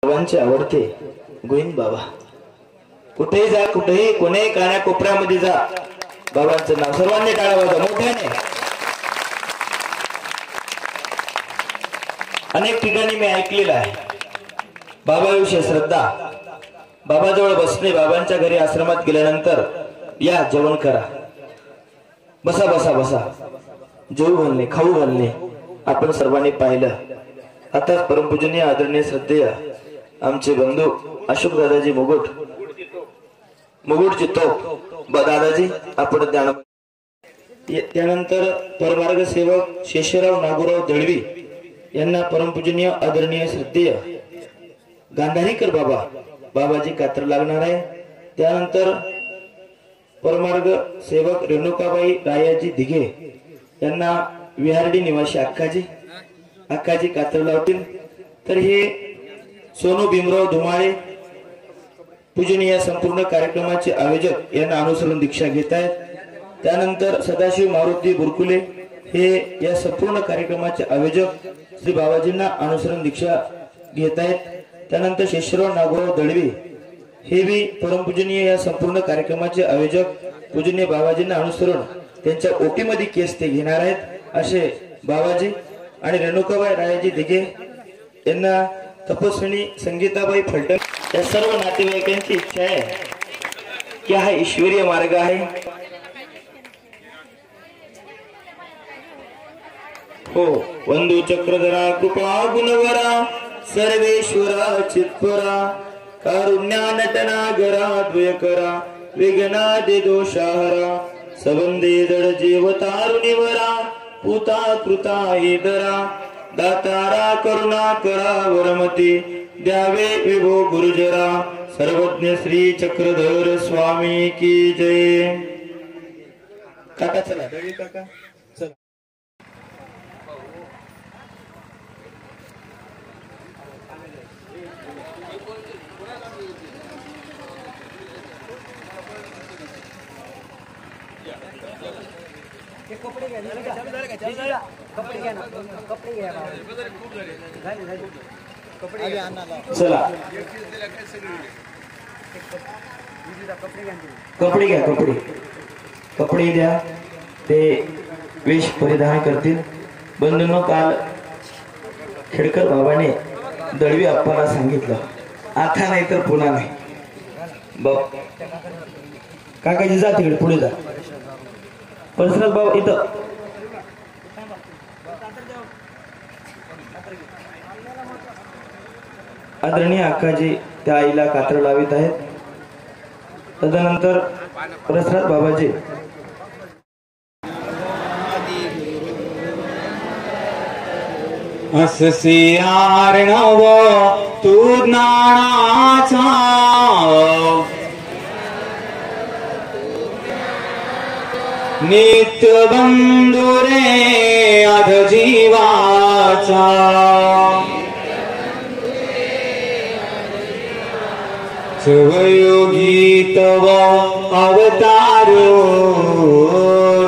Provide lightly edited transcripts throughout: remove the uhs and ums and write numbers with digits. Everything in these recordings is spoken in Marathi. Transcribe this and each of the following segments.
सर्वांचे आवडते गोविंद बाबा। कुठेही जा, कुठेही कोणीही कान्या कोपऱ्यामध्ये जा, बाबांचं नाव सर्वांनी टाळा वाजवा मोठ्याने। अनेक ठिकाणी मी ऐकलेलं आहे बाबाविषयी श्रद्धा, बाबाजवळ बसणे, बाबांच्या घरी आश्रमात गेल्यानंतर या जेवण करा, बसा बसा बसा, जेवू घालणे, खाऊ घालणे आपण सर्वांनी पाहिलं। आता परमपूजनीय आदरणीय श्रद्धेय आमचे बंधू अशोक दादाजी मुगुटची तोप दादाजी आपण ज्ञान, त्यानंतर परमार्ग सेवक शेषराव नागोराव दळवी यांना परमपूजनीय आदरणीय श्रद्धेय गांधारीकर बाबाजी कात्र लागणार आहे। त्यानंतर परमार्ग सेवक रेणुकाबाई रायाजी दिघे यांना विहारडी निवासी अक्काजी कात्र लावतील। तर हे सोनू भीमराव धुमाळे पूजनीय संपूर्ण कार्यक्रमाचे आयोजक यांना अनुसरून दीक्षा घेत आहेत। त्यानंतर सदाशिव मारुती बुरकुले हे या संपूर्ण कार्यक्रमाचे आयोजक श्री बाबाजींना अनुसरून दीक्षा घेत आहेत। त्यानंतर शेषराव नागोराव दळवी हे भी परमपूजनीय या संपूर्ण कार्यक्रमाचे आयोजक पूजनीय बाबाजींना अनुसरून त्यांच्या ओटीमध्ये केस ते घेणार आहेत। असे बाबाजी आणि रेणुकाबाई रायाजी दिघे यांना तपस्विनी संगीताबाई फलटण या सर्व नातेवाईकांची इच्छा आहे की हा ईश्वरीय मार्ग आहे। हो, वंदू चक्रधरा कृपा गुणवरा सर्वेश्वरा चित्परा कारुण्या नटनागरा द्वयकरा विघ्ना दे दोषाहरा सबंदे जड जीव तारुणीवरा पूता कृता इदरा दातारा करुणा करा वरमती द्यावे विभो गुरुजरा सर्वज्ञ श्री चक्रधर स्वामी की जय। काका चला, दळवी काका चला। कपडे घ्या कपडे घ्या ना, कपडे घ्या चला कपडे घ्या, कपडे द्या, ते वेश परिधान करतील। बंधूंनो, काल खेडकर बाबाने दळवी आप्पाला सांगितलं आता नाही तर पुन्हा नाही। काकाजी जा तिकडे, पुढे जा। परसराज बाबा इथं आदरणीय अक्काजी त्या आईला कात्र लावित आहेत। तदनंतर परसराज बाबाजी अससी आर्णव तू ज्ञानाचा नित्य बंधुरे अध जीवाचा चवयोगी तव अवतारो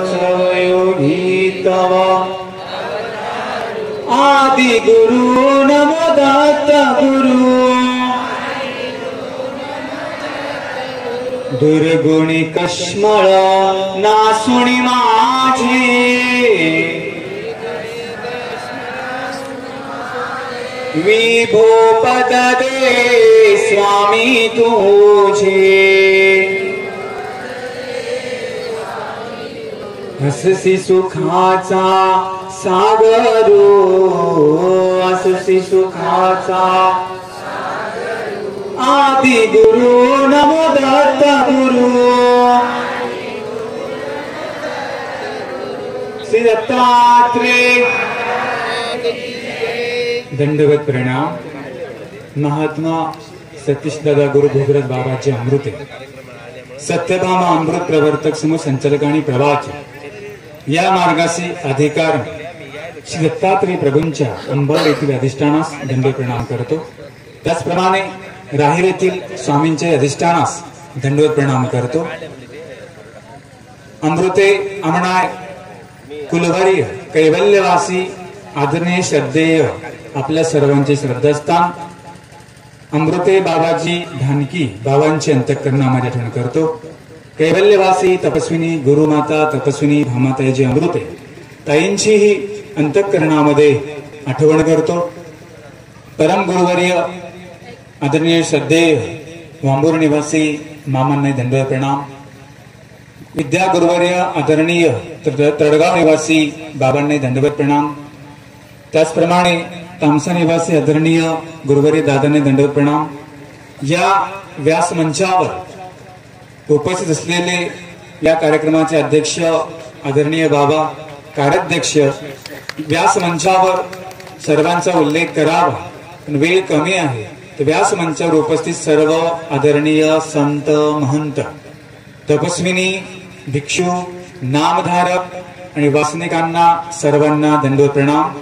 चवयोगी तव आदि गुरु नमो दत्त गुरु दुर्गुणी कश्मळ नासुणी माझे विभो पद दे स्वामी तुझे हससी सुखाचा सागरो हससी सुखाचा आदि गुरु नमो दत्त गुरु श्री दत्तात्रेय। दंडवत प्रणाम। महात्मा सतीश दादा गुरु भोगराज बाबाचे अमृते सत्यभामा अमृत प्रवर्तक समूह संचालक आणि प्रवाचक या मार्गाचे अधिकार श्री दत्तात्रेय प्रभूंच्या अंबड येथील अधिष्ठानास दंड प्रणाम करतो। त्याचप्रमाणे राहीर येथील स्वामींचे अधिष्ठानास दंडवत प्रणाम करतो। अमृते अमनाय कुलवर्य कैवल्यवासी आदरणीय श्रद्धेय आपल्या सर्वांचे श्रद्धास्थान अमृते बाबाजी ढानकी बाबांची अंतःकरणामध्ये आठवण करतो। कैवल्यवासी तपस्विनी गुरुमाता तपस्विनी भामाताईची अमृते ताईंचीही अंतःकरणामध्ये आठवण करतो। परम गुरुवर्य आदरणीय श्रद्धेय वांबूर निवासी मामांना दंडवत प्रणाम। विद्या गुरुवर्य आदरणीय तडगाव निवासी बाबांना दंडवत प्रणाम। त्याचप्रमाणे तामसा निवासी आदरणीय गुरुवर्य दादांना दंडवत प्रणाम। या व्यास मंचावर उपस्थित असलेले या कार्यक्रमाचे अध्यक्ष आदरणीय बाबा, कार्याध्यक्ष, व्यास मंचावर सर्वांचा उल्लेख करावा पण वेळ कमी आहे, तर व्यास मंचावर उपस्थित सर्व आदरणीय संत महंत तपस्विनी भिक्षू नामधारक आणि वासनिकांना सर्वांना दंडवत प्रणाम।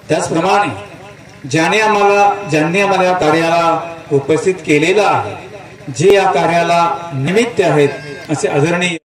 त्याचप्रमाणे ज्यांनी आम्हाला या कार्याला उपस्थित केलेला आहे, जे या कार्याला निमित्त आहेत असे आदरणीय